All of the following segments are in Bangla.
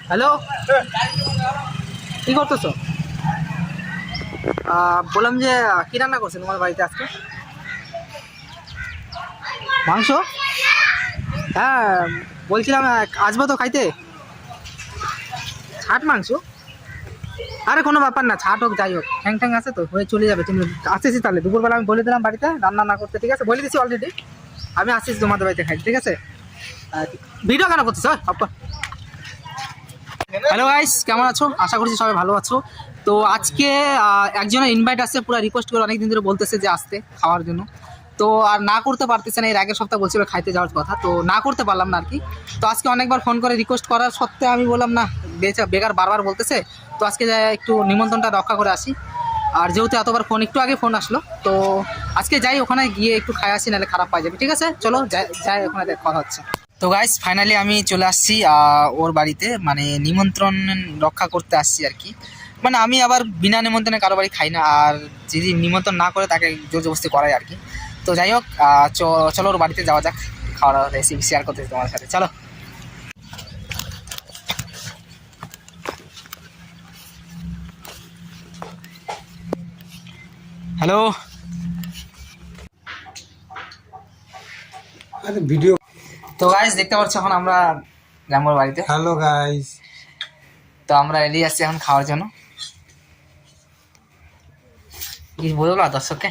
হ্যালো, কি করতেছো? বললাম যে কি রান্না করছে তোমার বাড়িতে আজকে? মাংস? হ্যাঁ, বলছিলাম আসবো তো খাইতে। ছাট মাংস? আরে কোনো ব্যাপার না, ছাট হোক যাই হোক, ঠ্যাং ঠ্যাং আছে তো, হয়ে চলে যাবে। তুমি আসতেছি তাহলে দুপুরবেলা, আমি বলে দিলাম বাড়িতে রান্না না করতে, ঠিক আছে? বলে দিচ্ছি অলরেডি, আমি আসতেছি তোমাদের বাড়িতে খাই, ঠিক আছে? ভিডিও কেন করতেছ? হ্যালো গাইস, কেমন আছো? আশা করছি সবাই ভালো আছো। তো আজকে একজনের ইনভাইট আসছে, পুরো রিকোয়েস্ট করে অনেকদিন ধরে বলতেছে যে আসতে খাওয়ার জন্য। তো আর না করতে পারতেছে না, এর আগের সপ্তাহ বলছিল খাইতে যাওয়ার কথা, তো না করতে পারলাম না আর কি। তো আজকে অনেকবার ফোন করে রিকোয়েস্ট করার সত্ত্বেও আমি বললাম না, বেকার বারবার বলতেছে, তো আজকে যাই একটু নিমন্ত্রণটা রক্ষা করে আসি। আর যেহেতু এতবার ফোন, একটু আগে ফোন আসলো, তো আজকে যাই ওখানে গিয়ে একটু খাই আসি, নাহলে খারাপ পাই যাবে। ঠিক আছে, চলো যাই ওখানে কথা হচ্ছে। তো গাইস ফাইনালি আমি চলে আসছি ওর বাড়িতে, মানে নিমন্ত্রণ রক্ষা করতে আসছি আর কি। মানে আমি আবার বিনা নিমন্ত্রণে কারো বাড়ি খাই না, আর যদি নিমন্ত্রণ না করে তাকে জোর জবরদস্তি করাই আর কি। তো যাই হোক, চলো ওর বাড়িতে যাওয়া যাক, খাওয়ার রেসিপি শেয়ার করতে তোমার সাথে, চলো। হ্যালো, আরে ভিডিও। তো গাইস দেখতে পাচ্ছ এখন আমরা রামগড় বাড়িতে। হ্যালো গাইস, তো আমরা রেডি আসছি এখন খাওয়ার জন্য। কি বলবো না দর্শককে,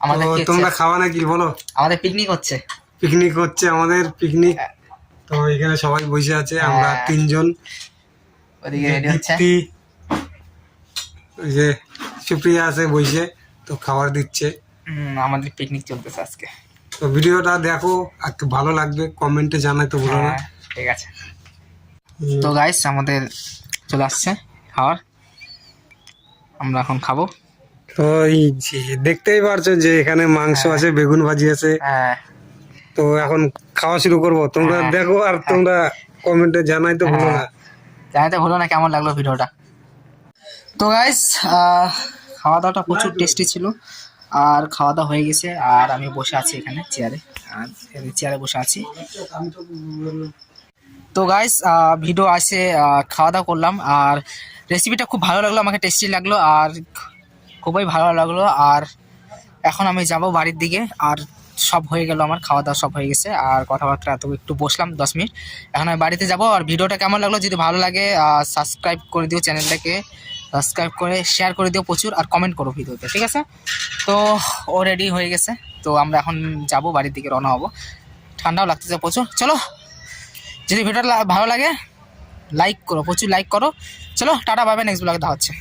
আমাদের কি তোমরা হচ্ছে? খাওয়া নাকি বলো? আমাদের পিকনিক হচ্ছে। পিকনিক হচ্ছে আমাদের, পিকনিক। তো এখানে সবাই বসে আছে, আমরা হ্যাঁ। তিনজন। ওদিকে রেডি হচ্ছে। দীপ্তি, ওই যে সুপ্রিয়া আছে বসে, তো খাবার দিচ্ছে। আমাদের পিকনিক চলতেছে আজকে। তো ভিডিওটা দেখো, আর ভালো লাগবে কমেন্টে জানাই তো ভুলো না। হ্যাঁ, ঠিক আছে। তো গাইস আমাদের চলে আসছে খাবার, আমরা এখন খাবো। তো এই যে দেখতেই পারছো যে এখানে মাংস হ্যাঁ। আছে, বেগুন ভাজি আছে। হ্যাঁ তো এখন খাওয়া শুরু করব, তোমরা হ্যাঁ। দেখো আর হ্যাঁ। তোমরা কমেন্টে জানাই তো ভুলো না। জানাতে ভুলো না কেমন লাগলো ভিডিওটা। তো গাইস খাওয়া দাওয়াটা প্রচুর টেস্টি ছিল, আর খাওয়া দাওয়া হয়ে গেছে, আর আমি বসে আছি এখানে চেয়ারে, আর চেয়ারে বসে আছি। তো গাইস ভিডিও আসে, খাওয়া দাওয়া করলাম, আর রেসিপিটা খুব ভালো লাগলো, আমাকে টেস্টি লাগলো, আর খুবই ভালো লাগলো। আর এখন আমি যাব বাড়ির দিকে, আর সব হয়ে গেল, আমার খাওয়া দাওয়া সব হয়ে গেছে, আর কথাবার্তা এত একটু বসলাম 10 মিনিট, এখন আমি বাড়িতে যাব। আর ভিডিওটা কেমন লাগলো, যদি ভালো লাগে সাবস্ক্রাইব করে দিও চ্যানেলটাকে, সাবস্ক্রাইব করে শেয়ার করে দিও প্রচুর, আর কমেন্ট করো ভিডিওতে, ঠিক আছে? তো ও রেডি হয়ে গেছে, তো আমরা এখন যাব বাড়ির দিকে, রওনা হবো। ঠান্ডাও লাগতেছে প্রচুর। চলো, যদি ভিডিওটা ভালো লাগে লাইক করো, প্রচুর লাইক করো। চলো টাটা, বাই বাই, নেক্সট ব্লগে দেখা হচ্ছে।